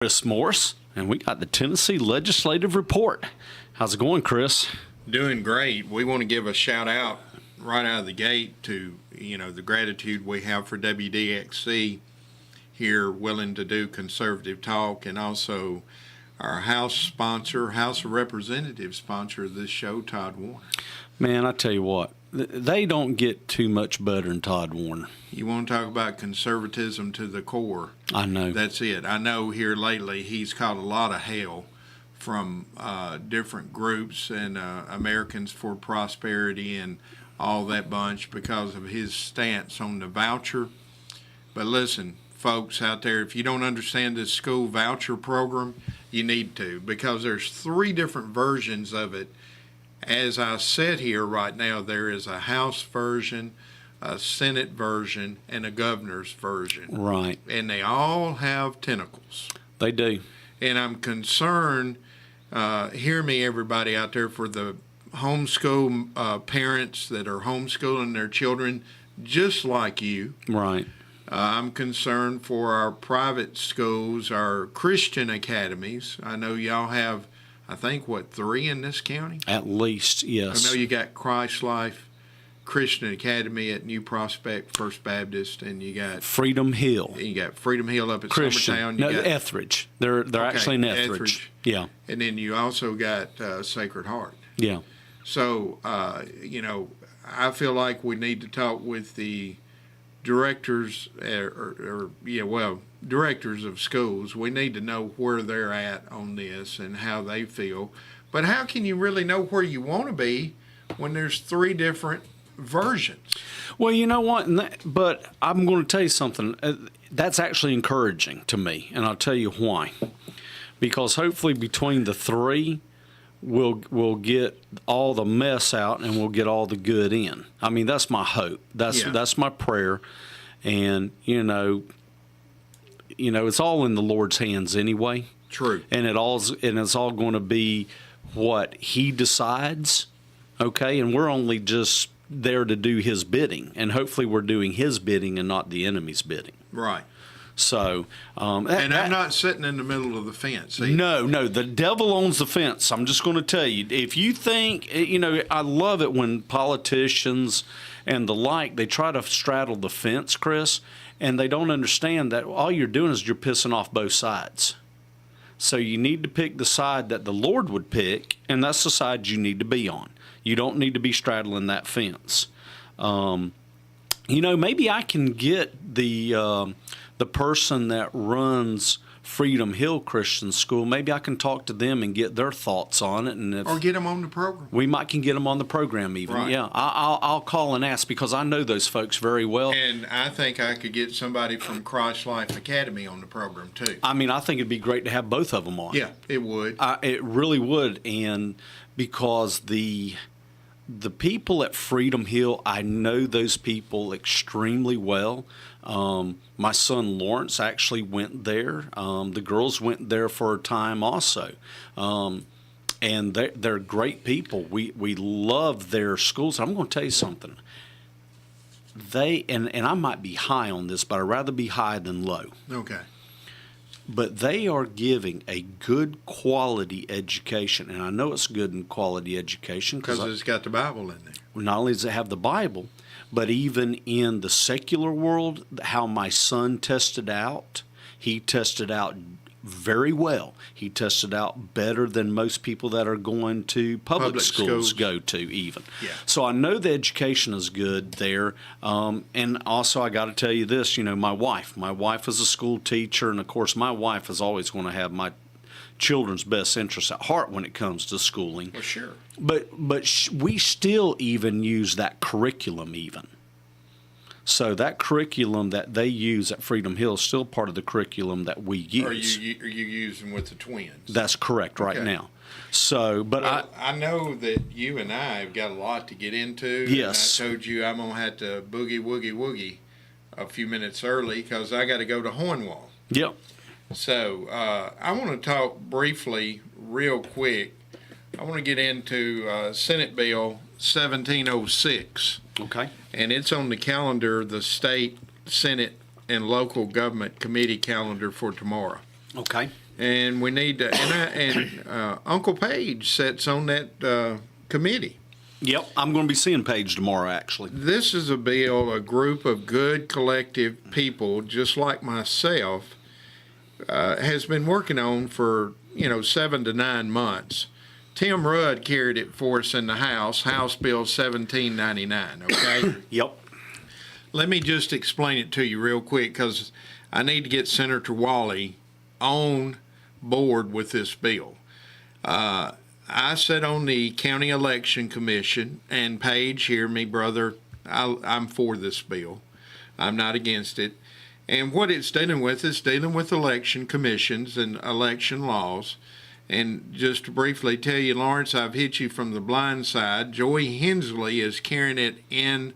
Chris Morris, and we got the Tennessee Legislative Report. How's it going, Chris? Doing great. We want to give a shout out right out of the gate to, the gratitude we have for WDXE here willing to do conservative talk, and also our House of Representatives sponsor of this show, Todd Warner. Man, I tell you what, they don't get too much better than Todd Warner. You want to talk about conservatism to the core? I know. That's it. I know here lately he's caught a lot of hell from different groups and Americans for Prosperity and all that bunch because of his stance on the voucher. But listen, folks out there, if you don't understand this school voucher program, you need to, because there's 3 different versions of it. As I sit here right now, there is a House version, a Senate version, and a governor's version. Right. And they all have tentacles. They do. And I'm concerned, hear me everybody out there, for the homeschool parents that are homeschooling their children just like you. Right. I'm concerned for our private schools, our Christian academies. I know y'all have, I think, 3 in this county? At least, yes. I know you got Christ Life Christian Academy at New Prospect First Baptist, and you got Freedom Hill. You got Freedom Hill up at Christian. Summertown. No, Etheridge. They're actually in Etheridge. Yeah. And then you also got Sacred Heart. Yeah. So, I feel like we need to talk with the directors, directors of schools. We need to know where they're at on this and how they feel. But how can you really know where you want to be when there's 3 different versions? Well, you know what? But I'm going to tell you something. That's actually encouraging to me, and I'll tell you why. Because hopefully between the 3, we'll get all the mess out and we'll get all the good in. I mean, that's my hope. That's my prayer. And it's all in the Lord's hands anyway. True. And it's all going to be what He decides. Okay, and we're only just there to do His bidding, and hopefully we're doing His bidding and not the enemy's bidding. Right. So, I'm not sitting in the middle of the fence either. No, the devil owns the fence. I'm just going to tell you. If you think, I love it when politicians and the like, they try to straddle the fence, Chris, and they don't understand that all you're doing is you're pissing off both sides. So you need to pick the side that the Lord would pick, and that's the side you need to be on. You don't need to be straddling that fence. Maybe I can get the person that runs Freedom Hill Christian School. Maybe I can talk to them and get their thoughts on it, or get them on the program. We can get them on the program even. Right. Yeah, I'll call and ask because I know those folks very well. And I think I could get somebody from Christ Life Academy on the program too. I mean, I think it'd be great to have both of them on. Yeah, it would. It really would, and because the people at Freedom Hill, I know those people extremely well. My son Lawrence actually went there. The girls went there for a time also. And they're great people. We love their schools. I'm going to tell you something. And I might be high on this, but I'd rather be high than low. Okay. But they are giving a good quality education, and I know it's good and quality education because it's got the Bible in there. Not only does it have the Bible, but even in the secular world, how my son tested out, he tested out very well. He tested out better than most people that are going to public schools go to even. Yeah. So I know the education is good there. And also I got to tell you this, my wife is a school teacher, and of course my wife is always going to have my children's best interests at heart when it comes to schooling. Well, sure. But we still even use that curriculum even. So that curriculum that they use at Freedom Hill is still part of the curriculum that we use. Are you using with the twins? That's correct right now. So, but I know that you and I have got a lot to get into. Yes. And I told you I'm going to have to boogie woogie woogie a few minutes early because I got to go to Hornwall. Yep. So I want to talk briefly, real quick. I want to get into Senate Bill 1706. Okay. And it's on the calendar, the state, Senate, and local government committee calendar for tomorrow. Okay. And we need to, Uncle Page sits on that committee. Yep, I'm going to be seeing Paige tomorrow, actually. This is a bill a group of good collective people, just like myself, has been working on for 7 to 9 months. Tim Rudd carried it for us in the House Bill 1799. Okay. Yep. Let me just explain it to you real quick, because I need to get Senator Wally on board with this bill. I sit on the County Election Commission, and Paige, hear me, brother, I'm for this bill. I'm not against it. And what it's dealing with is dealing with election commissions and election laws. And just to briefly tell you, Lawrence, I've hit you from the blind side. Joey Hensley is carrying it in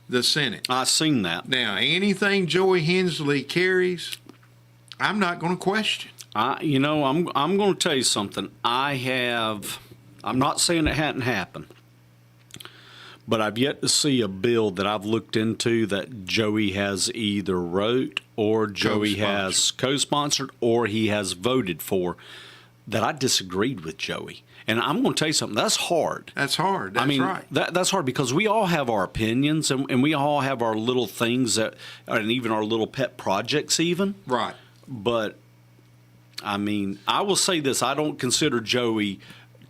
the Senate. I seen that. Now, anything Joey Hensley carries, I'm not going to question. I'm going to tell you something. I'm not saying it hadn't happened, but I've yet to see a bill that I've looked into that Joey has either wrote or Joey has co-sponsored or he has voted for that I disagreed with Joey. And I'm going to tell you something. That's hard. That's hard. That's right. That's hard because we all have our opinions and we all have our little things and even our little pet projects even. Right. But I mean, I will say this: I don't consider Joey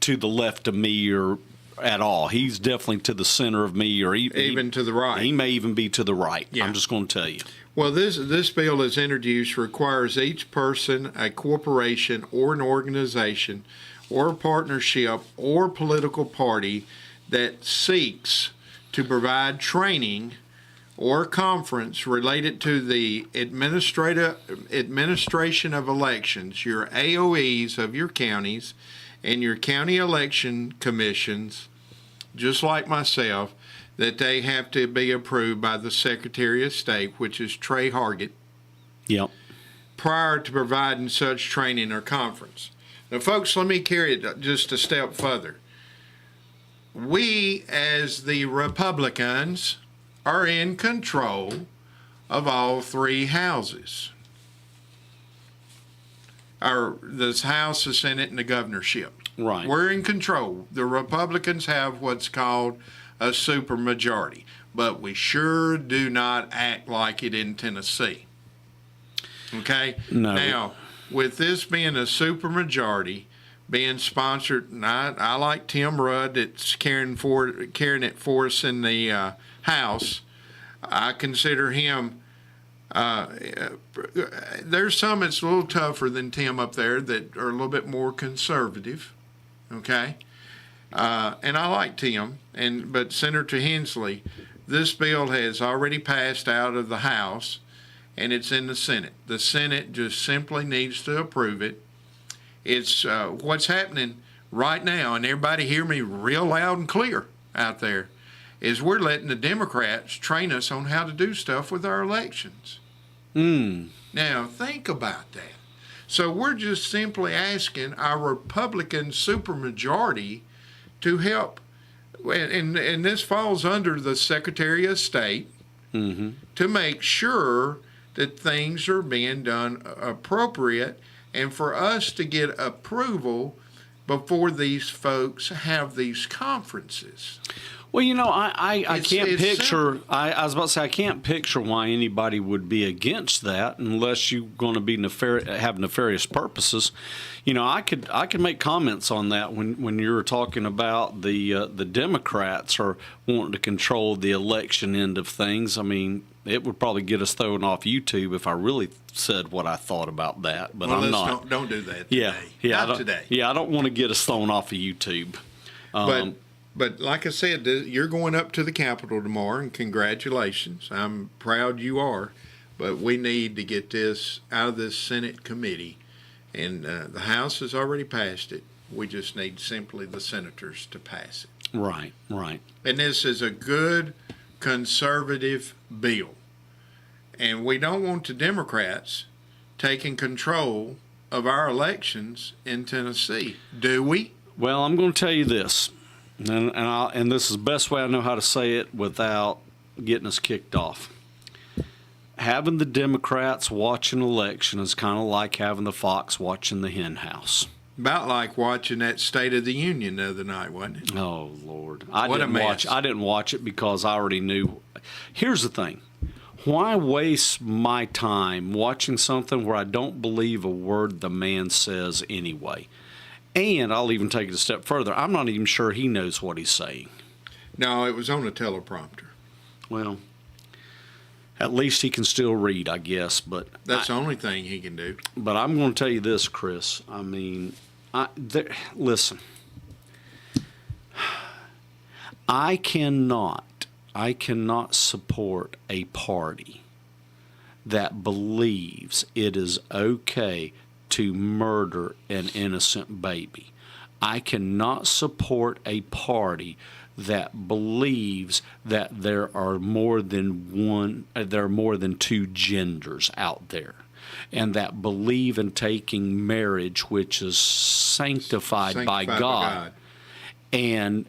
to the left of me or at all. He's definitely to the center of me, or even to the right. He may even be to the right. Yeah. I'm just going to tell you. Well, this bill is introduced requires each person, a corporation, or an organization, or a partnership, or political party that seeks to provide training or conference related to the administration of elections, your AOEs of your counties, and your county election commissions, just like myself, that they have to be approved by the Secretary of State, which is Trey Hargett, Yep. prior to providing such training or conference. Now, folks, let me carry it just a step further. We, as the Republicans, are in control of all three houses. The House, the Senate, and the governorship. Right. We're in control. The Republicans have what's called a supermajority, but we sure do not act like it in Tennessee. Okay? No. Now, with this being a supermajority, being sponsored, and I like Tim Rudd that's carrying it for us in the House. I consider him. There's some that's a little tougher than Tim up there that are a little bit more conservative. Okay, and I like Tim, but Senator Hensley, this bill has already passed out of the House, and it's in the Senate. The Senate just simply needs to approve it. It's what's happening right now, and everybody hear me real loud and clear out there, is we're letting the Democrats train us on how to do stuff with our elections. Now, think about that. So we're just simply asking our Republican supermajority to help, and this falls under the Secretary of State, to make sure that things are being done appropriate, and for us to get approval before these folks have these conferences. Well, I can't picture. simple. I was about to say I can't picture why anybody would be against that unless you're going to be have nefarious purposes. I could make comments on that when you were talking about the Democrats are wanting to control the election end of things. I mean, it would probably get us thrown off YouTube if I really said what I thought about that. But I'm not. Don't do that today. Not today. Yeah, I don't want to get us thrown off of YouTube. But like I said, you're going up to the Capitol tomorrow, and congratulations. I'm proud you are. But we need to get this out of this Senate committee. And the House has already passed it. We just need simply the senators to pass it. Right. And this is a good conservative bill. And we don't want the Democrats taking control of our elections in Tennessee, do we? Well, I'm going to tell you this. And this is the best way I know how to say it without getting us kicked off. having the Democrats watch an election is kind of like having the fox watching the hen house. About like watching that State of the Union the other night, wasn't it? Oh Lord, What a mess. I didn't watch it because I already knew. Here's the thing: why waste my time watching something where I don't believe a word the man says anyway? And I'll even take it a step further. I'm not even sure he knows what he's saying. No, it was on a teleprompter. Well, at least he can still read, I guess. But That's the only thing he can do. But I'm going to tell you this, Chris. I mean, listen. I cannot support a party that believes it is okay to murder an innocent baby. I cannot support a party that believes that there are more than two genders out there, and that believe in taking marriage, which is sanctified by God, and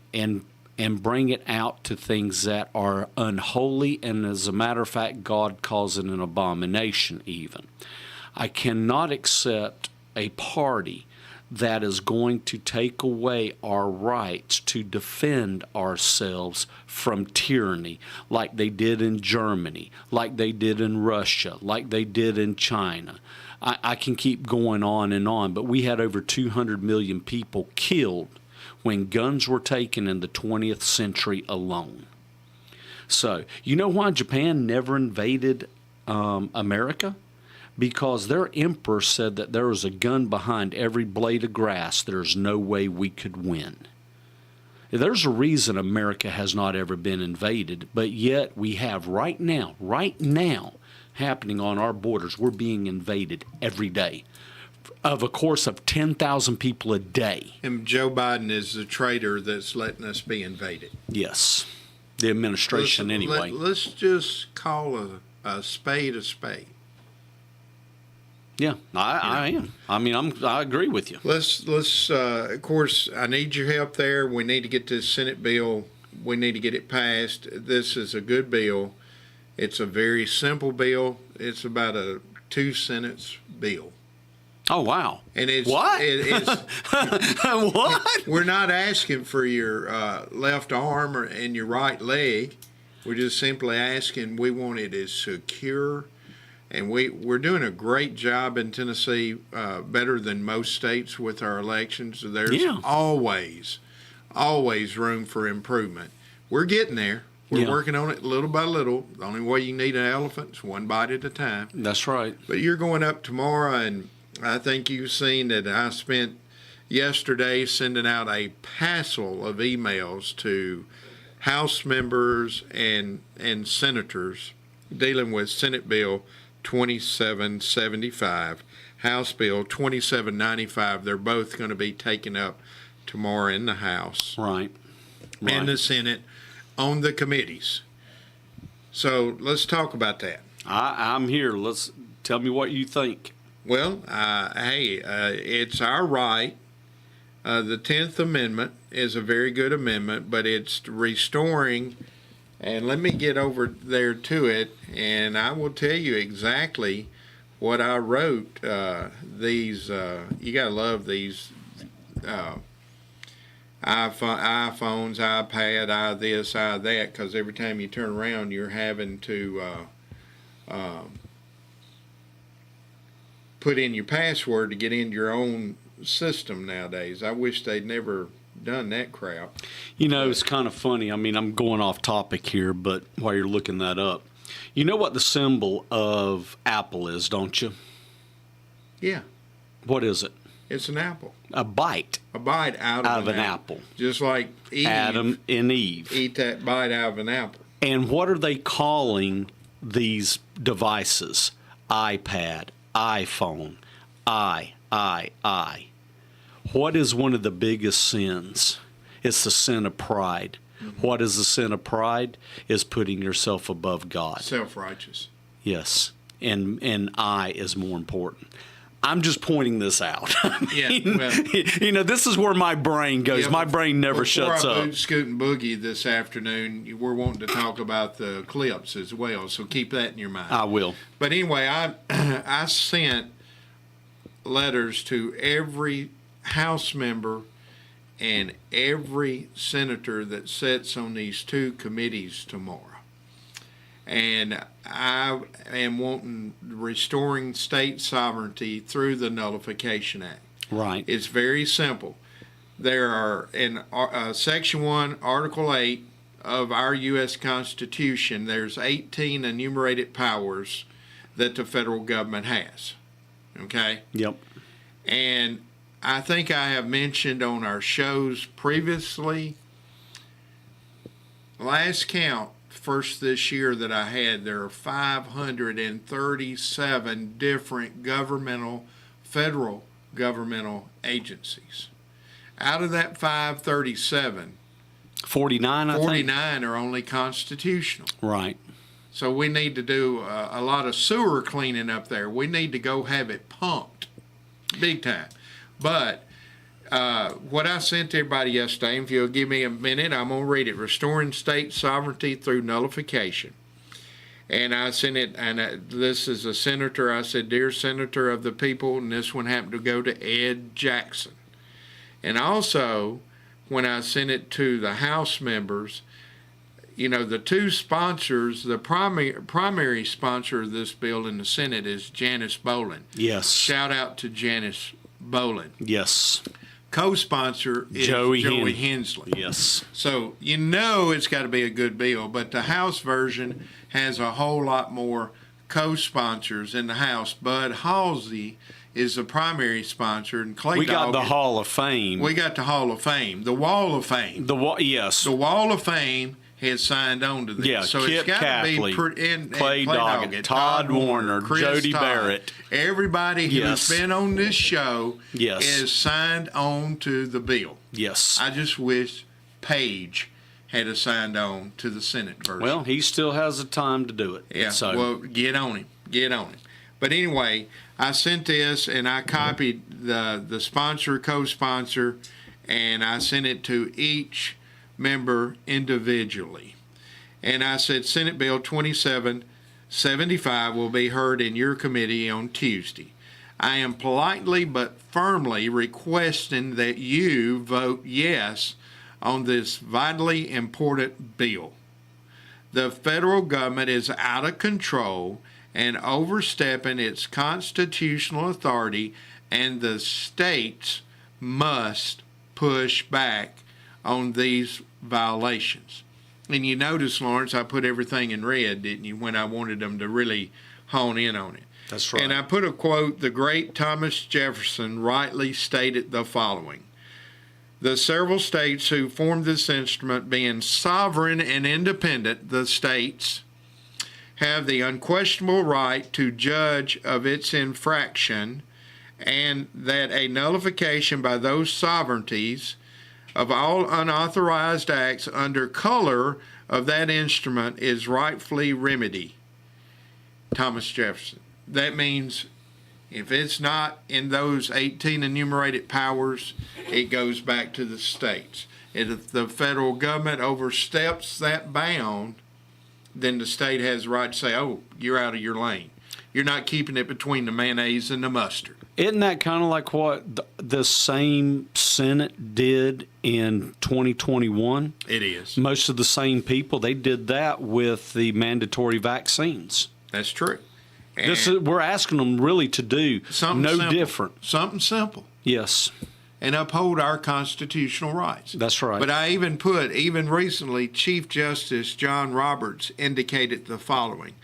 bring it out to things that are unholy, and as a matter of fact, God calls it an abomination even. I cannot accept a party that is going to take away our rights to defend ourselves from tyranny, like they did in Germany, like they did in Russia, like they did in China. I can keep going on, but we had over 200 million people killed when guns were taken in the 20th century alone. So, you know why Japan never invaded America? Because their emperor said that there was a gun behind every blade of grass. There's no way we could win. There's a reason America has not ever been invaded, but yet we have right now, happening on our borders. We're being invaded every day of a course of 10,000 people a day. And Joe Biden is the traitor that's letting us be invaded. Yes, the administration anyway. Let's just call a spade a spade. Yeah, I am. I mean, I agree with you. Let's of course, I need your help there. We need to get this Senate bill. We need to get it passed. This is a good bill. It's a very simple bill. It's about a 2-sentence bill. Oh, wow. And it's what? What? We're not asking for your left arm and your right leg. We're just simply asking. We want it as secure. And we're doing a great job in Tennessee, better than most states with our elections. There's always room for improvement. We're getting there. We're working on it little by little. The only way you need an elephant is one bite at a time. That's right. But you're going up tomorrow, and I think you've seen that I spent yesterday sending out a passel of emails to House members and senators dealing with Senate Bill 2775, House Bill 2795. They're both going to be taken up tomorrow in the House. Right. And the Senate on the committees. So let's talk about that. I'm here. Tell me what you think. Well, it's our right. The 10th Amendment is a very good amendment, but it's restoring. And let me get over there to it, and I will tell you exactly what I wrote. You gotta love these iPhones, iPad, this, that, because every time you turn around, you're having to put in your password to get into your own system nowadays. I wish they'd never done that crap. You know, it's kind of funny. I mean, I'm going off topic here, but while you're looking that up, you know what the symbol of Apple is, don't you? Yeah. What is it? It's an apple. A bite. A bite out of an apple. Just like Adam and Eve. Eat that bite out of an apple. And what are they calling these devices? iPad, iPhone, I. What is one of the biggest sins? It's the sin of pride. Mm-hmm. What is the sin of pride? Is putting yourself above God. Self-righteous. Yes. And I is more important. I'm just pointing this out. Yeah, well, this is where my brain goes. yeah, My brain never shuts before I up. boot, scoot, and boogie this afternoon, we're wanting to talk about the clips as well, so keep that in your mind. I will. But anyway, I sent letters to every House member and every senator that sits on these two committees tomorrow. And I am wanting restoring state sovereignty through the Nullification Act. Right. It's very simple. There are, in Section 1, Article 8 of our U.S. Constitution, there's 18 enumerated powers that the federal government has. Okay? Yep. And I think I have mentioned on our shows previously, last count, first this year that I had, there are 537 different federal governmental agencies. Out of that 537, 49, I think. 49 are only constitutional. Right. So we need to do a lot of sewer cleaning up there. We need to go have it pumped big time. But what I sent to everybody yesterday, if you'll give me a minute, I'm going to read it. Restoring state sovereignty through nullification. And I sent it, and this is a senator. I said, "Dear Senator of the People," and this one happened to go to Ed Jackson. And also, when I sent it to the House members, the two sponsors, the primary sponsor of this bill in the Senate is Janice Bolin. Yes. Shout out to Janice Bolin. Yes. Co-sponsor is Joey Hensley. Yes. So it's got to be a good bill, but the House version has a whole lot more co-sponsors in the House. Bud Halsey is the primary sponsor, and Clay We got the Hall of Fame. We got the Hall of Fame, the Wall of Fame. Yes. The Wall of Fame has signed on to this. Yeah, so Kip it's got Capley, to be Clay Doggett, Todd Warner, Chris Jody Todd. Barrett. Everybody who's been on this show is signed on to the bill. Yes. I just wish Page had signed on to the Senate version. Well, he still has the time to do it. Yeah, So. well, get on him. Get on him. But anyway, I sent this, and I copied the sponsor, co-sponsor, and I sent it to each member individually. And I said, Senate Bill 2775 will be heard in your committee on Tuesday. I am politely but firmly requesting that you vote yes on this vitally important bill. The federal government is out of control and overstepping its constitutional authority, and the states must push back on these violations. And you notice, Lawrence, I put everything in red, didn't you, when I wanted them to really hone in on it. That's right. And I put a quote. The great Thomas Jefferson rightly stated the following: "The several states who formed this instrument, being sovereign and independent, the states have the unquestionable right to judge of its infraction, and that a nullification by those sovereignties of all unauthorized acts under color of that instrument is rightfully remedied." Thomas Jefferson. That means if it's not in those 18 enumerated powers, it goes back to the states. And if the federal government oversteps that bound, then the state has the right to say, "Oh, you're out of your lane. You're not keeping it between the mayonnaise and the mustard." Isn't that kind of like what the same Senate did in 2021? It is. Most of the same people, they did that with the mandatory vaccines. That's true. We're asking them really to do something simple. different. Something simple. Yes. And uphold our constitutional rights. That's right. But I even recently, Chief Justice John Roberts indicated the following: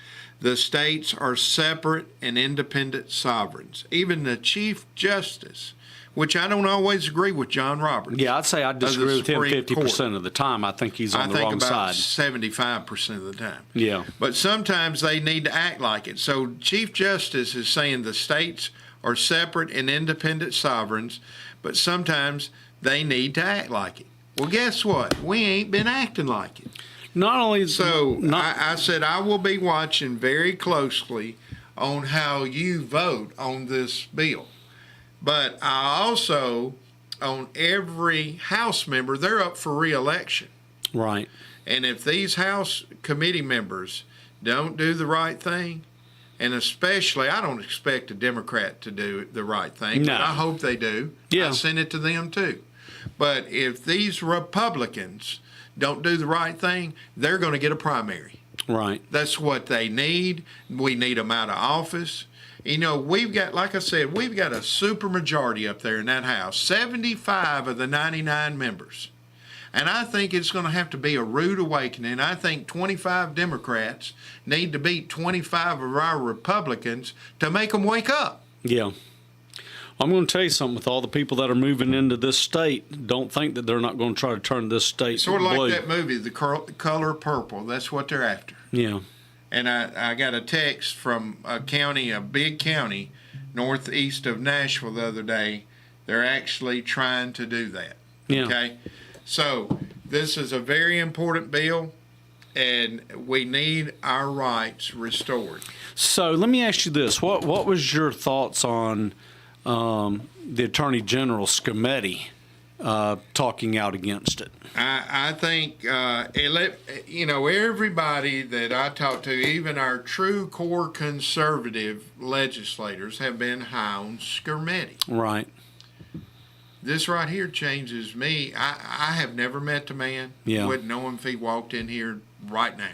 the states are separate and independent sovereigns. Even the Chief Justice, which I don't always agree with John Roberts. Yeah, I'd say I disagree with him 50% of the time. I think he's on the wrong side. I think about 75% of the time. Yeah. But sometimes they need to act like it. So Chief Justice is saying the states are separate and independent sovereigns, but sometimes they need to act like it. Well, guess what? We ain't been acting like it. Not only so, I said I will be watching very closely on how you vote on this bill. But I also, on every House member, they're up for re-election. Right. And if these House committee members don't do the right thing, and especially, I don't expect a Democrat to do the right thing, No. but I hope they do. Yeah. I send it to them too. But if these Republicans don't do the right thing, they're going to get a primary. Right. That's what they need. We need them out of office. You know, we've got, like I said, we've got a super majority up there in that House, 75 of the 99 members. And I think it's going to have to be a rude awakening. I think 25 Democrats need to beat 25 of our Republicans to make them wake up. Yeah. I'm going to tell you something. With all the people that are moving into this state, don't think that they're not going to try to turn this state Sort of blue. like that movie, The Color Purple. That's what they're after. Yeah. And I got a text from a county, a big county, northeast of Nashville the other day. They're actually trying to do that. Yeah. Okay? So this is a very important bill, and we need our rights restored. So let me ask you this. What was your thoughts on the Attorney General Scametti talking out against it? I think, everybody that I talk to, even our true core conservative legislators, have been high on Scametti. Right. This right here changes me. I have never met the man. Yeah. Wouldn't know him if he walked in here right now.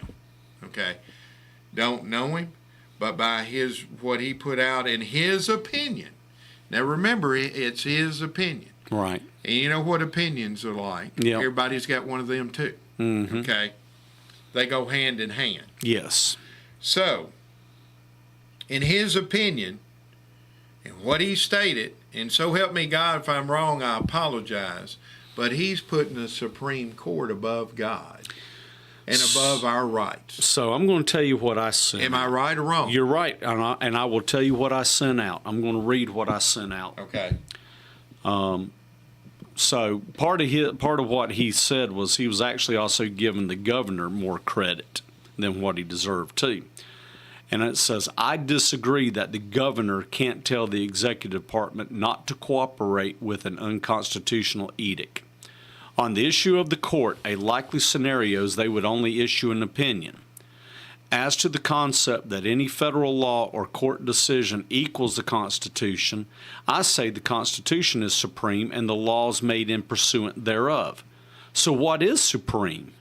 Okay. Don't know him, but by what he put out in his opinion. Now remember, it's his opinion. Right. And you know what opinions are like. Yeah. Everybody's got one of them too. Mm-hmm. Okay. They go hand in hand. Yes. So, in his opinion, and what he stated, and so help me God if I'm wrong, I apologize, but he's putting the Supreme Court above God and above our rights. So I'm going to tell you what I sent. Am I right or wrong? You're right, and I will tell you what I sent out. I'm going to read what I sent out. Okay. So part of what he said was he was actually also giving the governor more credit than what he deserved too. And it says, I disagree that the governor can't tell the executive department not to cooperate with an unconstitutional edict. On the issue of the court, a likely scenario is they would only issue an opinion. As to the concept that any federal law or court decision equals the Constitution, I say the Constitution is supreme and the laws made in pursuant thereof. So what is supreme?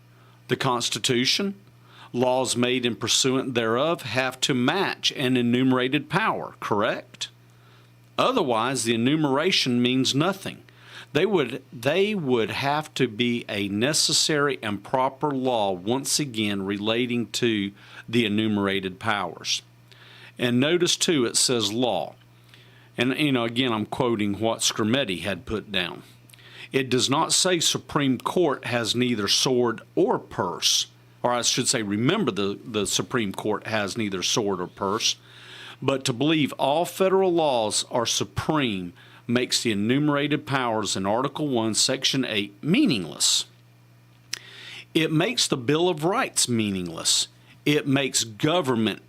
The Constitution? Laws made in pursuant thereof have to match an enumerated power, correct? Otherwise, the enumeration means nothing. They would have to be a necessary and proper law once again relating to the enumerated powers. And notice too, it says law. And again, I'm quoting what Scametti had put down. It does not say Supreme Court has neither sword or purse. Or I should say, remember the Supreme Court has neither sword or purse. But to believe all federal laws are supreme makes the enumerated powers in Article 1, Section 8 meaningless. It makes the Bill of Rights meaningless. It makes government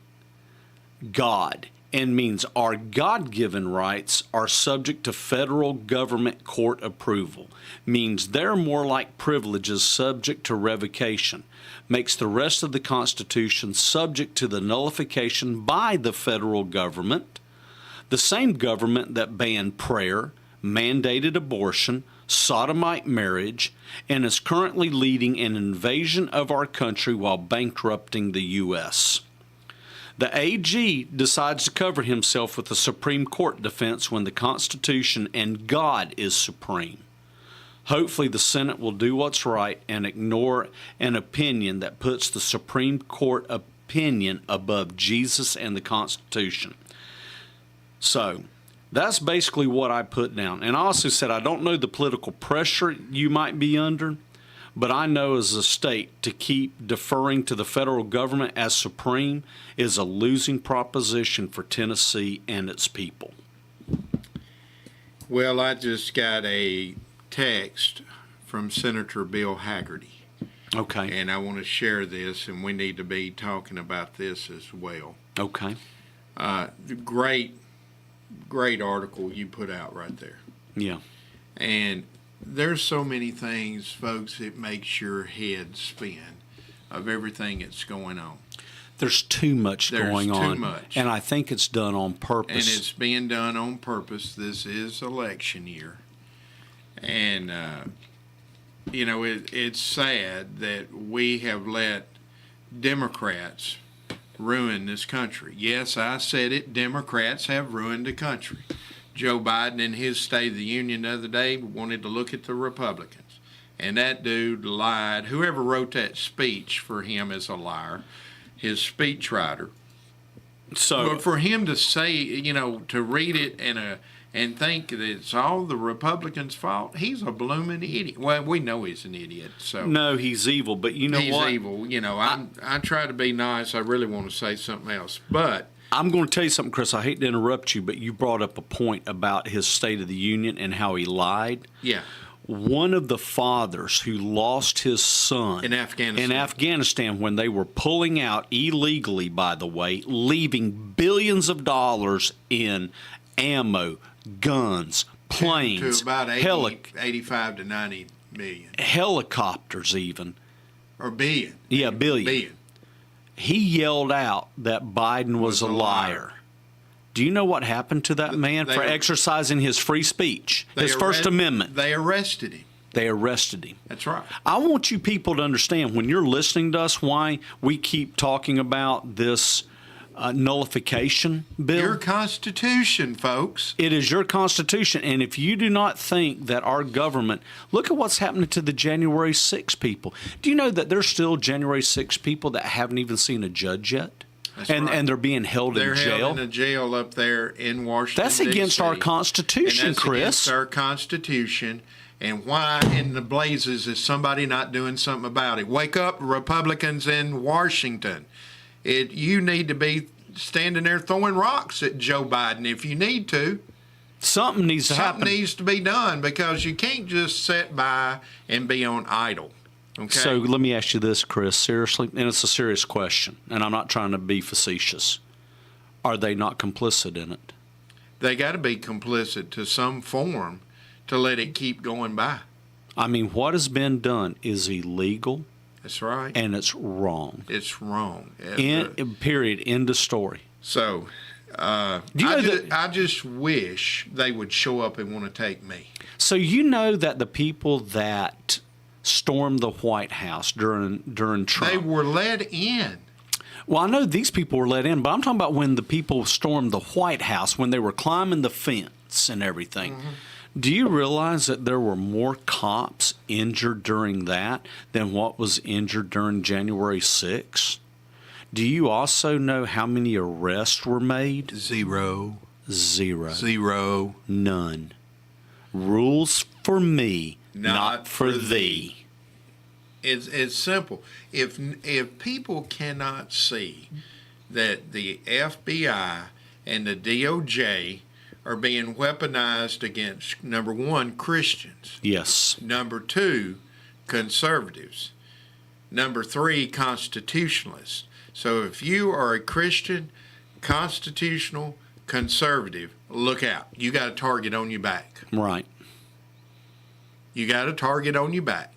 God and means our God-given rights are subject to federal government court approval. Means they're more like privileges subject to revocation. Makes the rest of the Constitution subject to the nullification by the federal government, the same government that banned prayer, mandated abortion, sodomite marriage, and is currently leading an invasion of our country while bankrupting the U.S. The AG decides to cover himself with a Supreme Court defense when the Constitution and God is supreme. Hopefully the Senate will do what's right and ignore an opinion that puts the Supreme Court opinion above Jesus and the Constitution. So that's basically what I put down. And I also said I don't know the political pressure you might be under, but I know as a state to keep deferring to the federal government as supreme is a losing proposition for Tennessee and its people. Well, I just got a text from Senator Bill Haggerty. Okay. And I want to share this, and we need to be talking about this as well. Okay. Great, great article you put out right there. Yeah. And there's so many things, folks, it makes your head spin of everything that's going on. There's too much going on. There's too much. And I think it's done on And purpose. it's being done on purpose. This is election year. And, it's sad that we have let Democrats ruin this country. Yes, I said it. Democrats have ruined the country. Joe Biden in his State of the Union the other day wanted to look at the Republicans. And that dude lied. Whoever wrote that speech for him is a liar. His speechwriter. But for him to say, to read it and think that it's all the Republicans' fault, he's a blooming idiot. Well, we know he's an idiot. So no, he's evil. But you know what? He's evil. I try to be nice. I really want to say something else. But I'm going to tell you something, Chris. I hate to interrupt you, but you brought up a point about his State of the Union and how he lied. Yeah. One of the fathers who lost his son in Afghanistan when they were pulling out illegally, by the way, leaving billions of dollars in ammo, guns, planes, to about 85 to 90 million. Helicopters even. Or billion. Yeah, billion. He yelled out that Biden was a liar. Do you know what happened to that man for exercising his free speech, his First Amendment? They arrested him. They arrested him. That's right. I want you people to understand, when you're listening to us, why we keep talking about this nullification bill. Your Constitution, folks. It is your Constitution. And if you do not think that our government, look at what's happening to the January 6 people. Do you know that there's still January 6 people that haven't even seen a judge yet? And they're being held in jail. They're held in a jail up there in Washington, That's against D.C. our Constitution, and that's Chris. Against our Constitution. And why in the blazes is somebody not doing something about it? Wake up, Republicans in Washington. You need to be standing there throwing rocks at Joe Biden if you need to. Something needs to happen. Something needs to be done, because you can't just sit by and be on idle. Okay. So let me ask you this, Chris, seriously, and it's a serious question, and I'm not trying to be facetious. Are they not complicit in it? They got to be complicit to some form to let it keep going by. I mean, what has been done is illegal. That's right. And it's wrong. It's wrong. Period. End of story. So, I just wish they would show up and want to take me. So you know that the people that stormed the White House during Trump, they were let in. Well, I know these people were let in, but I'm talking about when the people stormed the White House, when they were climbing the fence and everything. Mm-hmm. Do you realize that there were more cops injured during that than what was injured during January 6th? Do you also know how many arrests were made? Zero. None. Rules for me, not for thee. It's simple. If people cannot see that the FBI and the DOJ are being weaponized against, number one, Christians. Yes. Number two, conservatives. Number three, constitutionalists. So if you are a Christian, constitutional, conservative, look out. You got a target on your back. Right. You got a target on your back.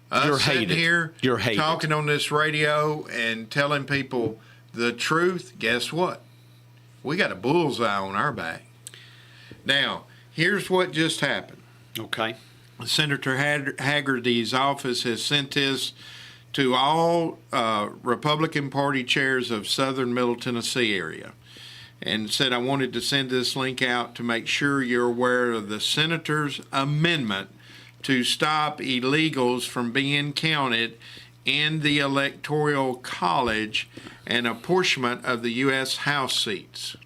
You're hated. Here You're hated. Talking on this radio and telling people the truth, guess what? We got a bullseye on our back. Now, here's what just happened. Okay. Senator Haggerty's office has sent this to all Republican Party chairs of southern Middle Tennessee area, and said, I wanted to send this link out to make sure you're aware of the senator's amendment to stop illegals from being counted in the Electoral College and apportionment of the U.S. House seats.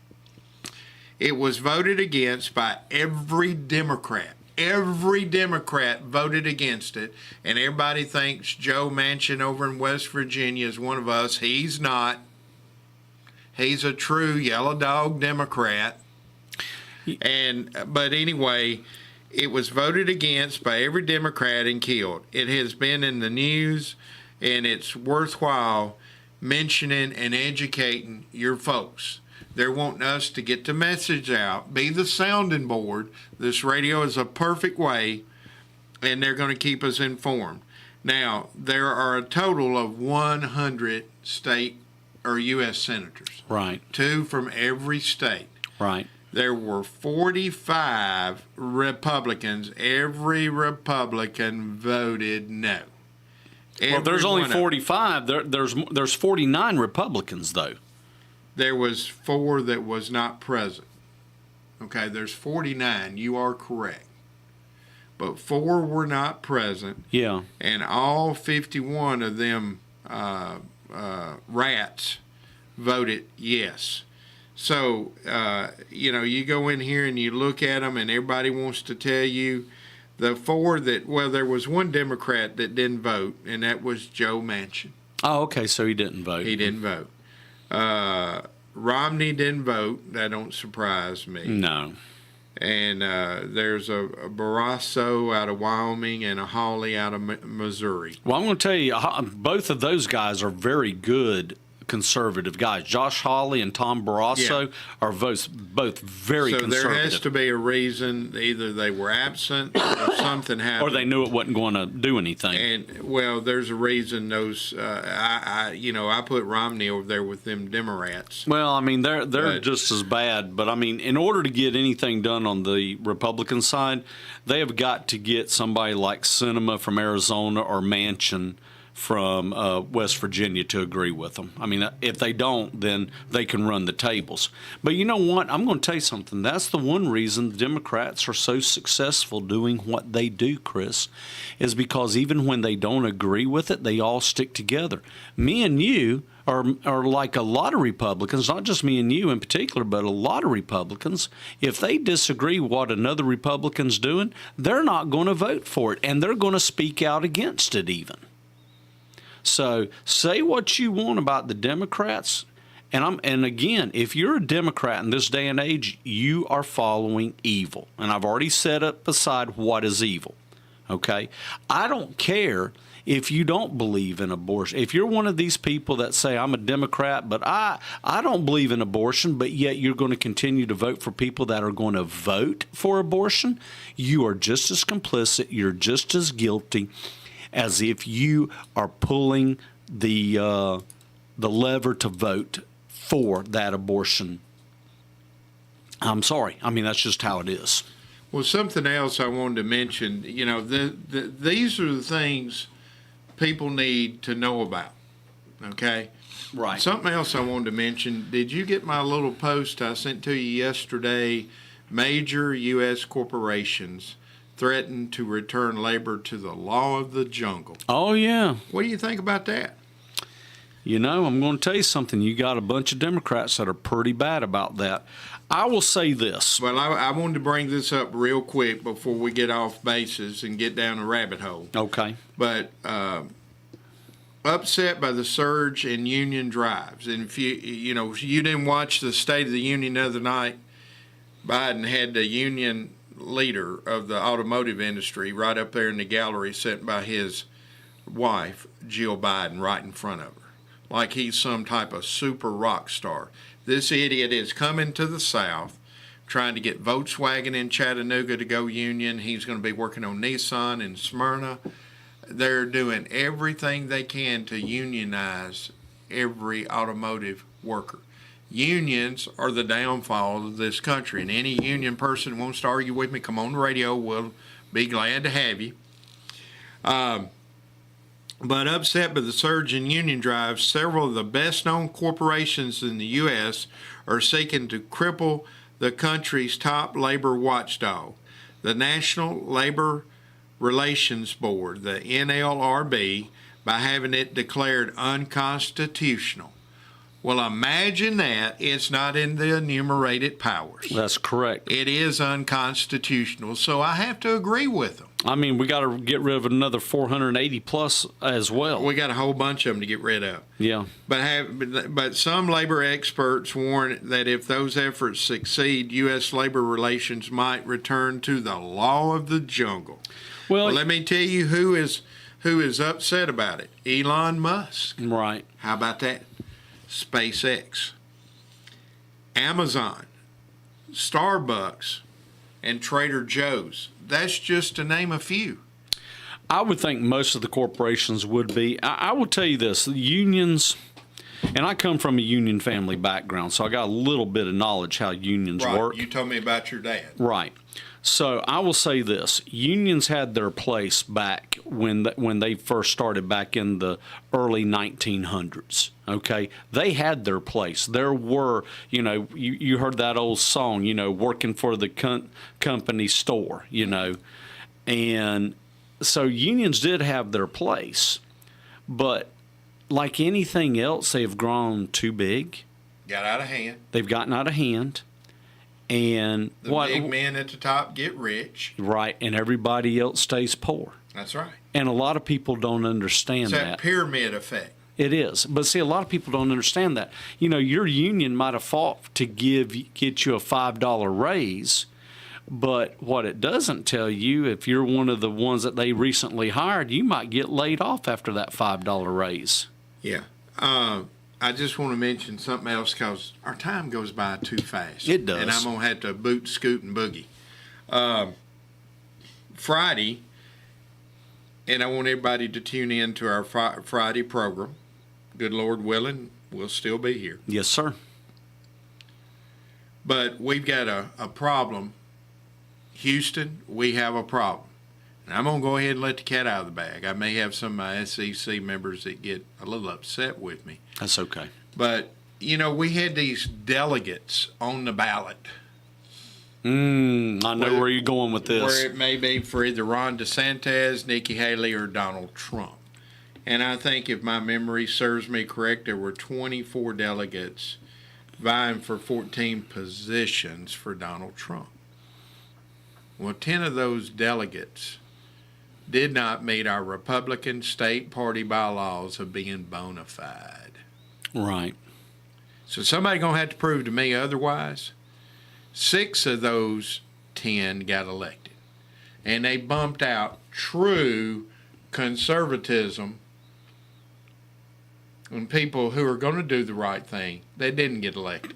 It was voted against by every Democrat. Every Democrat voted against it, and everybody thinks Joe Manchin over in West Virginia is one of us. He's not. He's a true yellow dog Democrat. But anyway, it was voted against by every Democrat and killed. It has been in the news, and it's worthwhile mentioning and educating your folks. They're wanting us to get the message out, be the sounding board. This radio is a perfect way, and they're going to keep us informed. Now, there are a total of 100 state or U.S. senators. Right. 2 from every state. Right. There were 45 Republicans. Every Republican voted no. Well, there's Every only one of them. 45. There's 49 Republicans, though. There was 4 that was not present. Okay, there's 49. You are correct. But 4 were not present. Yeah. And all 51 of them rats voted yes. So, you go in here and you look at them, and everybody wants to tell you the 4 that, well, there was one Democrat that didn't vote, and that was Joe Manchin. Oh, okay, so he didn't vote. He didn't vote. Romney didn't vote. That don't surprise me. No. And there's a Barrasso out of Wyoming and a Hawley out of Missouri. Well, I'm going to tell you, both of those guys are very good conservative guys. Josh Hawley and Tom Barrasso are both very conservative. So there has to be a reason. Either they were absent or something happened. Or they knew it wasn't going to do anything. And, well, there's a reason those, I put Romney over there with them Democrats. Well, I mean, they're just as bad. But, I mean, in order to get anything done on the Republican side, they have got to get somebody like Sinema from Arizona or Manchin from West Virginia to agree with them. I mean, if they don't, then they can run the tables. But you know what? I'm going to tell you something. That's the one reason the Democrats are so successful doing what they do, Chris, is because even when they don't agree with it, they all stick together. Me and you are like a lot of Republicans, not just me and you in particular, but a lot of Republicans. If they disagree with what another Republican's doing, they're not going to vote for it, and they're going to speak out against it even. So say what you want about the Democrats, and again, if you're a Democrat in this day and age, you are following evil. And I've already set up beside what is evil. Okay? I don't care if you don't believe in abortion. If you're one of these people that say, I'm a Democrat, but I don't believe in abortion, but yet you're going to continue to vote for people that are going to vote for abortion, you are just as complicit. You're just as guilty as if you are pulling the lever to vote for that abortion. I'm sorry. I mean, that's just how it is. Well, something else I wanted to mention, these are the things people need to know about, okay? Right. Something else I wanted to mention, did you get my little post I sent to you yesterday? Major U.S. corporations threaten to return labor to the law of the jungle. Oh, yeah. What do you think about that? You know, I'm going to tell you something. You got a bunch of Democrats that are pretty bad about that. I will say this. Well, I wanted to bring this up real quick before we get off bases and get down a rabbit hole. Okay. But upset by the surge in union drives. And if you didn't watch the State of the Union the other night, Biden had the union leader of the automotive industry right up there in the gallery sitting by his wife, Jill Biden, right in front of her, like he's some type of super rock star. This idiot is coming to the South trying to get Volkswagen in Chattanooga to go union. He's going to be working on Nissan in Smyrna. They're doing everything they can to unionize every automotive worker. Unions are the downfall of this country, and any union person who wants to argue with me, come on the radio. We'll be glad to have you. But upset by the surge in union drives, several of the best-known corporations in the U.S. are seeking to cripple the country's top labor watchdog, the National Labor Relations Board, the NLRB, by having it declared unconstitutional. Well, imagine that. It's not in the enumerated powers. That's correct. It is unconstitutional, so I have to agree with them. I mean, we got to get rid of another 480 plus as well. We got a whole bunch of them to get rid of. Yeah. But some labor experts warn that if those efforts succeed, U.S. labor relations might return to the law of the jungle. Well, let me tell you who is upset about it. Elon Musk. Right. How about that? SpaceX. Amazon, Starbucks, and Trader Joe's. That's just to name a few. I would think most of the corporations would be. I will tell you this: the unions, and I come from a union family background, so I got a little bit of knowledge how unions work. You told me about your dad. Right. So I will say this: unions had their place back when they first started back in the early 1900s. Okay, they had their place. There were, you heard that old song, working for the company store, and so unions did have their place, but like anything else, they've grown too big. Got out of hand. They've gotten out of hand. And the big men at the top get rich. Right, and everybody else stays poor. That's right. And a lot of people don't understand that. It's that pyramid effect. It is. But see, a lot of people don't understand that. Your union might have fought to get you a $5 raise, but what it doesn't tell you, if you're one of the ones that they recently hired, you might get laid off after that $5 raise. Yeah. I just want to mention something else because our time goes by too fast. It does. And I'm going to have to boot, scoot, and boogie. Friday, and I want everybody to tune in to our Friday program. Good Lord willing, we'll still be here. Yes, sir. But we've got a problem. Houston, we have a problem. And I'm going to go ahead and let the cat out of the bag. I may have some of my SEC members that get a little upset with me. That's okay. But, we had these delegates on the ballot. I know where you're going with this. Where it may be for either Ron DeSantis, Nikki Haley, or Donald Trump. And I think if my memory serves me correct, there were 24 delegates vying for 14 positions for Donald Trump. Well, 10 of those delegates did not meet our Republican state party bylaws of being bona fide. Right. So somebody going to have to prove to me otherwise. 6 of those 10 got elected. And they bumped out true conservatism and people who are going to do the right thing. They didn't get elected.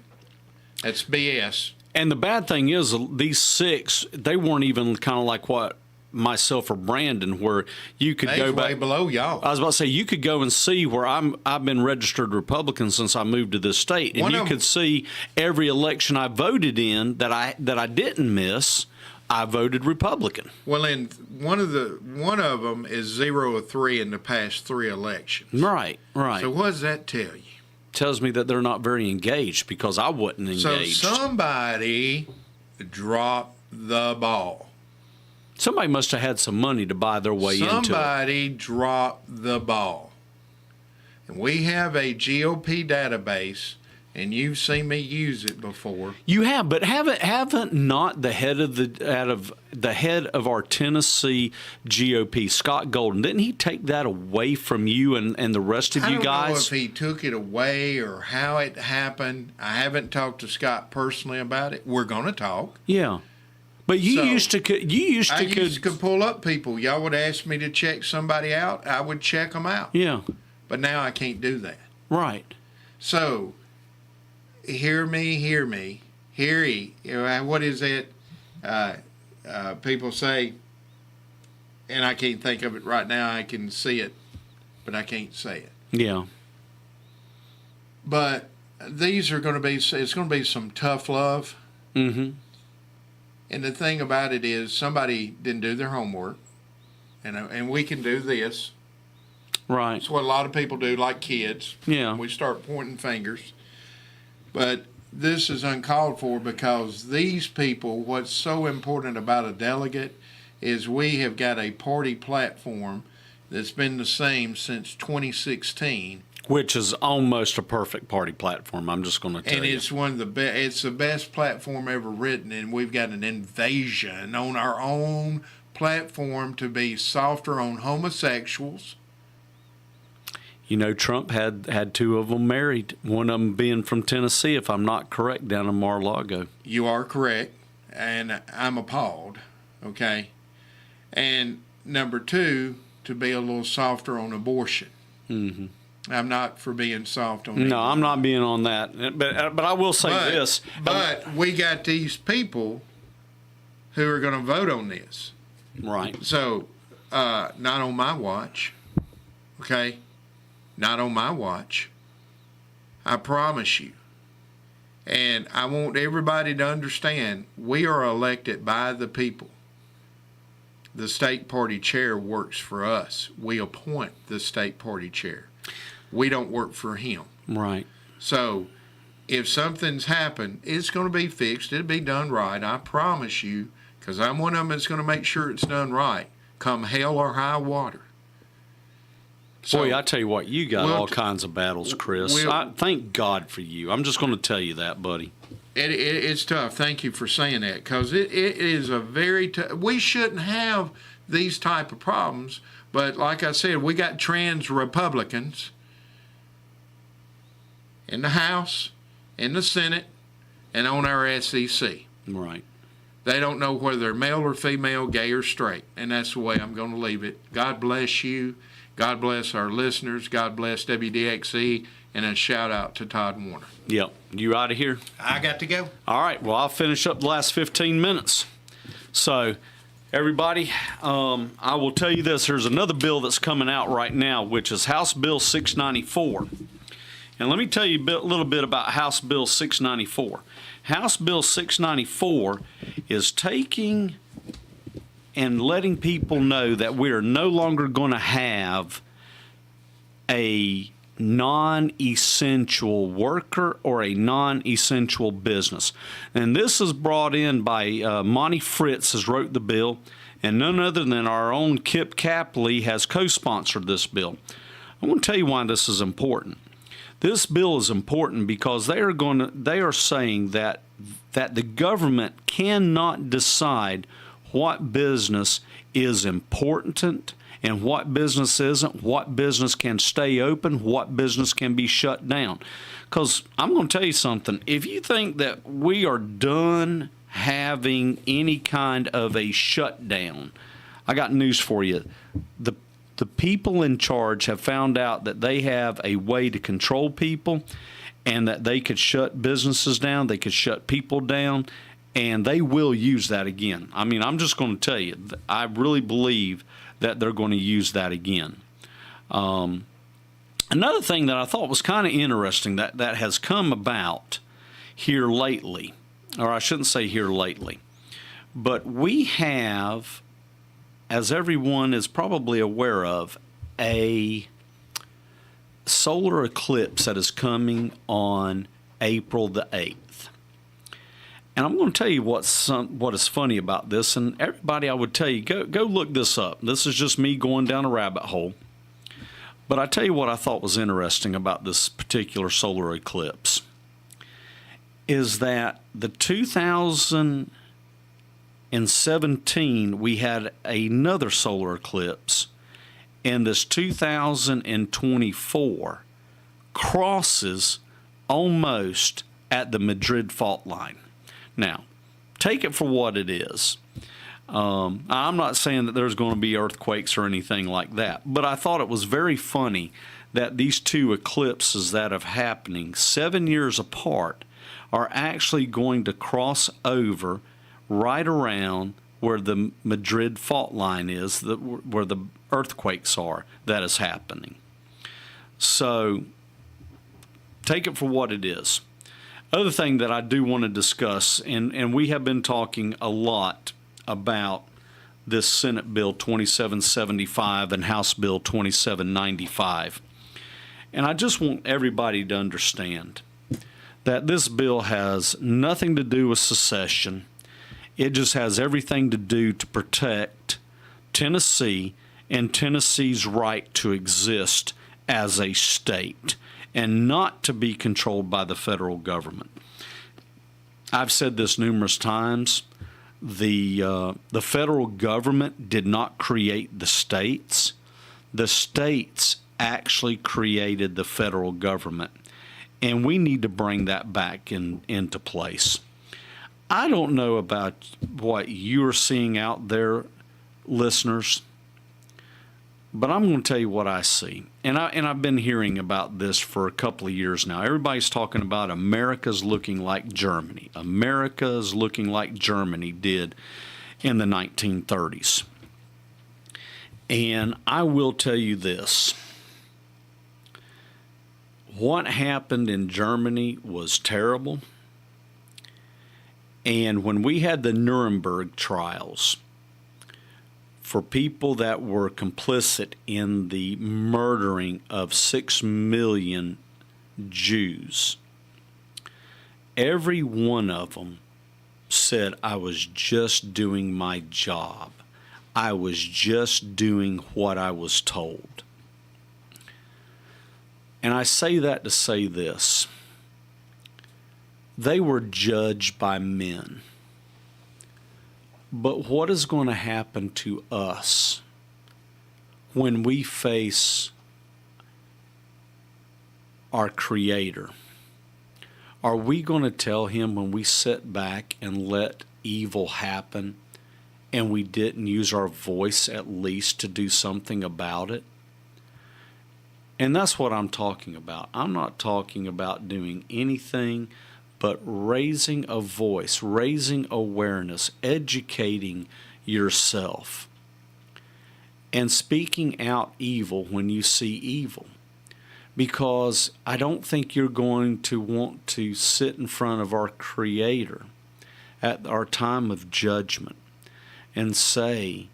That's BS. And the bad thing is, these 6, they weren't even kind of like what myself or Brandon, where you could go back way below y'all. I was about to say, you could go and see where I've been registered Republican since I moved to this state, and you could see every election I voted in that I didn't miss. I voted Republican. Well, and one of them is 0 of 3 in the past 3 elections. Right. So what does that tell you? Tells me that they're not very engaged, because I wasn't engaged. So somebody dropped the ball. Somebody must have had some money to buy their way into it. Somebody dropped the ball. And we have a GOP database, and you've seen me use it before. You have, but haven't not the head of our Tennessee GOP, Scott Golden, didn't he take that away from you and the rest of you guys? I don't know if he took it away or how it happened. I haven't talked to Scott personally about it. We're going to talk. Yeah. But you used to pull up people. Y'all would ask me to check somebody out. I would check them out. Yeah. But now I can't do that. Right. So, hear me. Hear ye. What is it? People say, and I can't think of it right now. I can see it, but I can't say it. Yeah. But these are going to be, it's going to be some tough love. Mm-hmm. And the thing about it is somebody didn't do their homework, and we can do this. Right. It's what a lot of people do, like kids. Yeah. We start pointing fingers. But this is uncalled for, because these people, what's so important about a delegate is we have got a party platform that's been the same since 2016. Which is almost a perfect party platform, I'm just going to tell you. And it's one of the best. It's the best platform ever written, and we've got an invasion on our own platform to be softer on homosexuals. Trump had 2 of them married, one of them being from Tennessee, if I'm not correct, down in Mar-a-Lago. You are correct, and I'm appalled, okay? And number 2, to be a little softer on abortion. Mm-hmm. I'm not for being soft on No, I'm not being on that. But I will say this. But we got these people who are going to vote on this. Right. So, not on my watch. Okay? Not on my watch. I promise you. And I want everybody to understand we are elected by the people. The state party chair works for us. We appoint the state party chair. We don't work for him. Right. So if something's happened, it's going to be fixed. It'll be done right. I promise you, because I'm one of them that's going to make sure it's done right, come hell or high water. So, boy, I tell you what, you got all kinds of battles, Chris. Thank God for you. I'm just going to tell you that, buddy. It's tough. Thank you for saying that, because it is a very tough. We shouldn't have these type of problems, but like I said, we got trans Republicans in the House, in the Senate, and on our SEC. Right. They don't know whether they're male or female, gay or straight, and that's the way I'm going to leave it. God bless you. God bless our listeners. God bless WDXE, and a shout out to Todd Warner. Yep. You out of here? I got to go. All right. Well, I'll finish up the last 15 minutes. So, everybody, I will tell you this. There's another bill that's coming out right now, which is House Bill 694. And let me tell you a little bit about House Bill 694. House Bill 694 is taking and letting people know that we are no longer going to have a non-essential worker or a non-essential business. And this is brought in by Monty Fritz has wrote the bill, and none other than our own Kip Capley has co-sponsored this bill. I want to tell you why this is important. This bill is important because they are saying that the government cannot decide what business is important and what business isn't, what business can stay open, what business can be shut down. Because I'm going to tell you something. If you think that we are done having any kind of a shutdown, I got news for you. The people in charge have found out that they have a way to control people and that they could shut businesses down, they could shut people down, and they will use that again. I mean, I'm just going to tell you, I really believe that they're going to use that again. Another thing that I thought was kind of interesting that has come about here lately, or I shouldn't say here lately, but we have, as everyone is probably aware of, a solar eclipse that is coming on April the 8th. And I'm going to tell you what is funny about this, and everybody, I would tell you, go look this up. This is just me going down a rabbit hole. But I tell you what I thought was interesting about this particular solar eclipse is that the 2017 we had another solar eclipse, and this 2024 crosses almost at the Madrid fault line. Now, take it for what it is. I'm not saying that there's going to be earthquakes or anything like that, but I thought it was very funny that these two eclipses that are happening 7 years apart are actually going to cross over right around where the Madrid fault line is, where the earthquakes are that is happening. So, take it for what it is. Other thing that I do want to discuss, and we have been talking a lot about this Senate Bill 2775 and House Bill 2795. And I just want everybody to understand that this bill has nothing to do with secession. It just has everything to do to protect Tennessee and Tennessee's right to exist as a state and not to be controlled by the federal government. I've said this numerous times. The federal government did not create the states. The states actually created the federal government, and we need to bring that back into place. I don't know about what you're seeing out there, listeners, But I'm going to tell you what I see. And I've been hearing about this for a couple of years now. Everybody's talking about America's looking like Germany. America's looking like Germany did in the 1930s. And I will tell you this. What happened in Germany was terrible. And when we had the Nuremberg trials for people that were complicit in the murdering of 6 million Jews, every one of them said, I was just doing my job. I was just doing what I was told. And I say that to say this. They were judged by men. But what is going to happen to us when we face our Creator? Are we going to tell Him when we sit back and let evil happen and we didn't use our voice at least to do something about it? And that's what I'm talking about. I'm not talking about doing anything but raising a voice, raising awareness, educating yourself, and speaking out evil when you see evil. Because I don't think you're going to want to sit in front of our Creator at our time of judgment and say,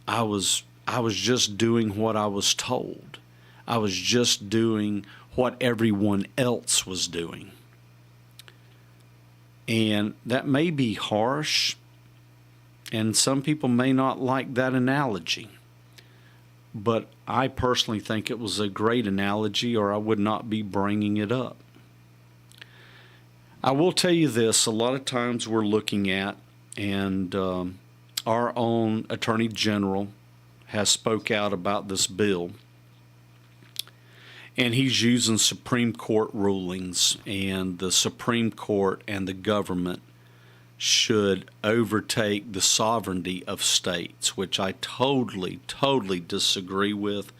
I was just doing what I was told. I was just doing what everyone else was doing. And that may be harsh, and some people may not like that analogy. But I personally think it was a great analogy, or I would not be bringing it up. I will tell you this, a lot of times we're looking at, and our own Attorney General has spoke out about this bill, and he's using Supreme Court rulings, and the Supreme Court and the government should overtake the sovereignty of states, which I totally disagree with.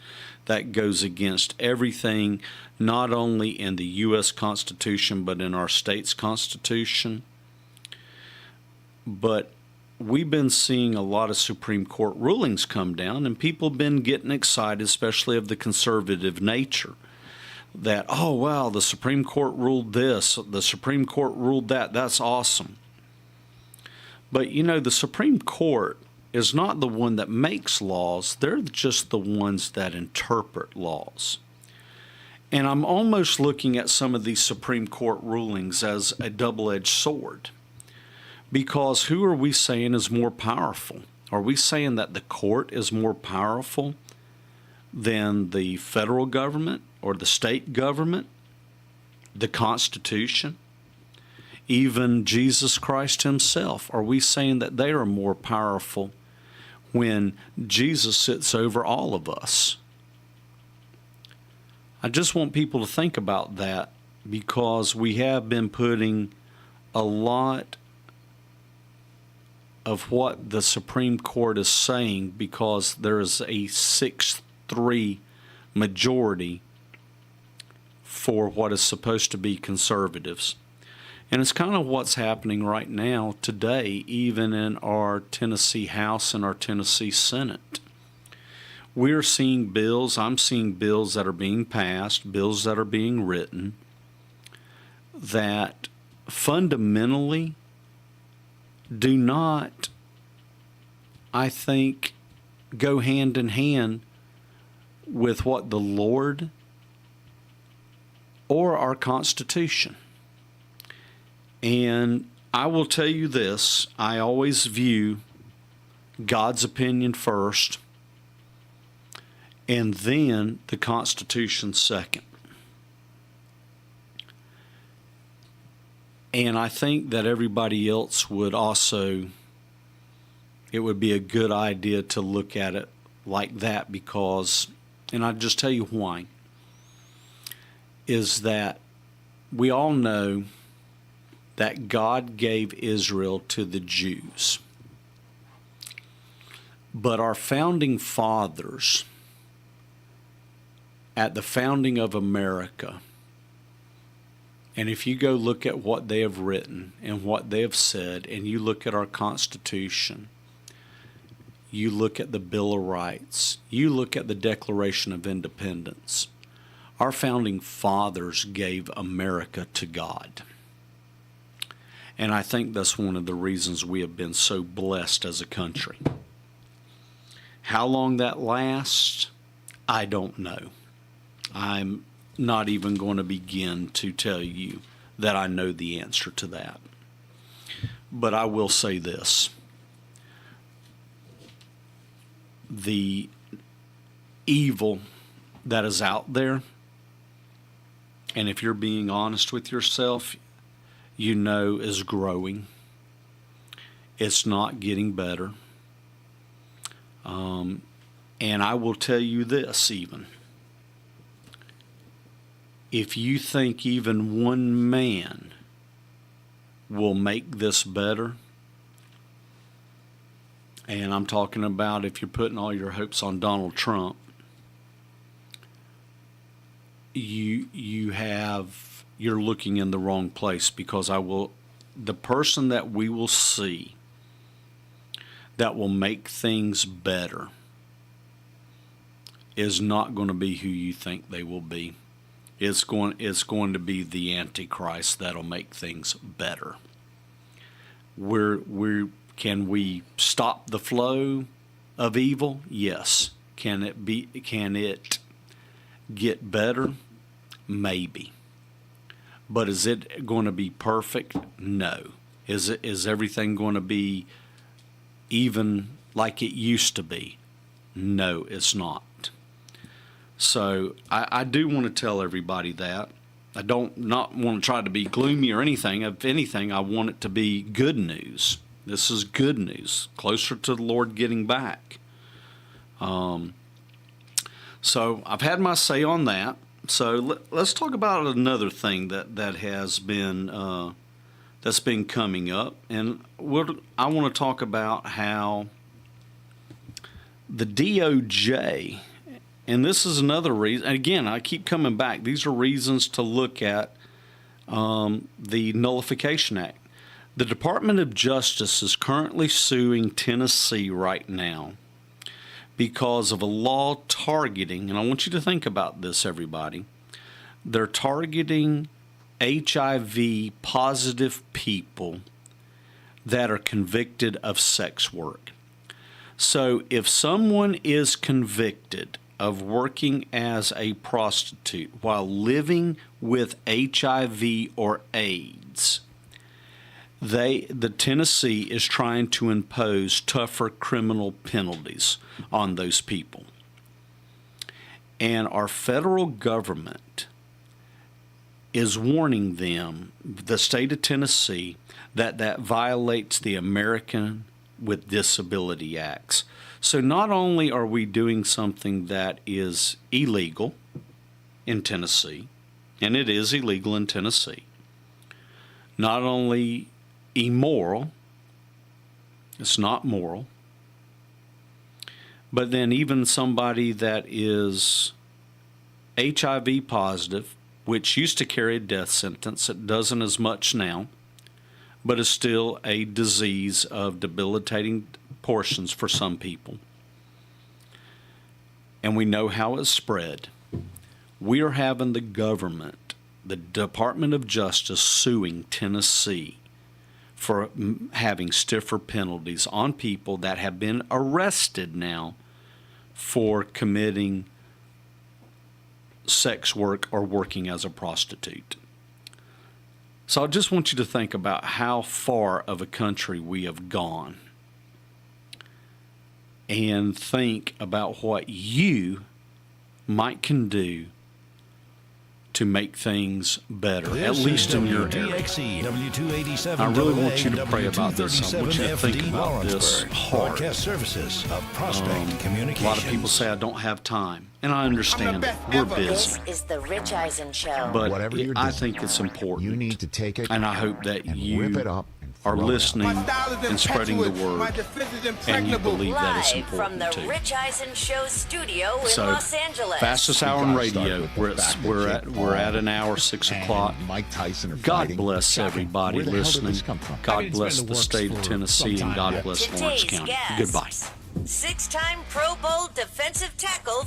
That goes against everything, not only in the U.S. Constitution, but in our state's Constitution. But we've been seeing a lot of Supreme Court rulings come down, and people have been getting excited, especially of the conservative nature, that, oh, wow, the Supreme Court ruled this, the Supreme Court ruled that, that's awesome. But, you know, the Supreme Court is not the one that makes laws. They're just the ones that interpret laws. And I'm almost looking at some of these Supreme Court rulings as a double-edged sword. Because who are we saying is more powerful? Are we saying that the court is more powerful than the federal government or the state government, the Constitution, even Jesus Christ Himself? Are we saying that they are more powerful when Jesus sits over all of us? I just want people to think about that, because we have been putting a lot of what the Supreme Court is saying, because there is a 6-3 majority for what is supposed to be conservatives. And it's kind of what's happening right now today, even in our Tennessee House and our Tennessee Senate. We're seeing bills, I'm seeing bills that are being passed, bills that are being written, that fundamentally do not, I think, go hand in hand with what the Lord or our Constitution. And I will tell you this, I always view God's opinion first, and then the Constitution second. And I think that everybody else would also, it would be a good idea to look at it like that, because, and I'll just tell you why, is that we all know that God gave Israel to the Jews. But our founding fathers at the founding of America, and if you go look at what they have written and what they have said, and you look at our Constitution, you look at the Bill of Rights, you look at the Declaration of Independence, our founding fathers gave America to God. And I think that's one of the reasons we have been so blessed as a country. How long that lasts, I don't know. I'm not even going to begin to tell you that I know the answer to that. But I will say this. The evil that is out there, and if you're being honest with yourself, you know is growing. It's not getting better. And I will tell you this even. If you think even one man will make this better, and I'm talking about if you're putting all your hopes on Donald Trump, you're looking in the wrong place, because the person that we will see that will make things better is not going to be who you think they will be. It's going to be the Antichrist that'll make things better. Can we stop the flow of evil? Yes. Can it get better? Maybe. But is it going to be perfect? No. Is everything going to be even like it used to be? No, it's not. So I do want to tell everybody that. I don't not want to try to be gloomy or anything. If anything, I want it to be good news. This is good news, closer to the Lord getting back. So I've had my say on that. So let's talk about another thing that has been that's been coming up, and I want to talk about how the DOJ, and this is another reason. Again, I keep coming back. These are reasons to look at the Nullification Act. The Department of Justice is currently suing Tennessee right now because of a law targeting, and I want you to think about this, everybody. They're targeting HIV positive people that are convicted of sex work. So if someone is convicted of working as a prostitute while living with HIV or AIDS, the Tennessee is trying to impose tougher criminal penalties on those people. And our federal government is warning them, the state of Tennessee, that violates the American with Disability Acts. So not only are we doing something that is illegal in Tennessee, and it is illegal in Tennessee, not only immoral, it's not moral, but then even somebody that is HIV positive, which used to carry a death sentence, it doesn't as much now, but is still a disease of debilitating portions for some people. And we know how it's spread. We are having the government, the Department of Justice, suing Tennessee for having stiffer penalties on people that have been arrested now for committing sex work or working as a prostitute. So I just want you to think about how far of a country we have gone, and think about what you can do to make things better, at least in your area. I really want you to pray about this. I want you to think about this hard. A lot of people say, I don't have time, and I understand it. We're busy. This is the Rich Eisen Show. But I think it's important. You need to take it, and I hope that you rip it up, and are listening and spreading the word, and you believe that is Live from important the too. Rich Eisen Show studio in So, Los Angeles. fastest hour in radio. We're at an hour, 6 o'clock. Mike Tyson are God fighting. bless everybody Where the hell did listening. this come from? God bless the state of Tennessee, and God bless Lawrence Today's County. guest, Goodbye. 6-time Pro Bowl defensive tackle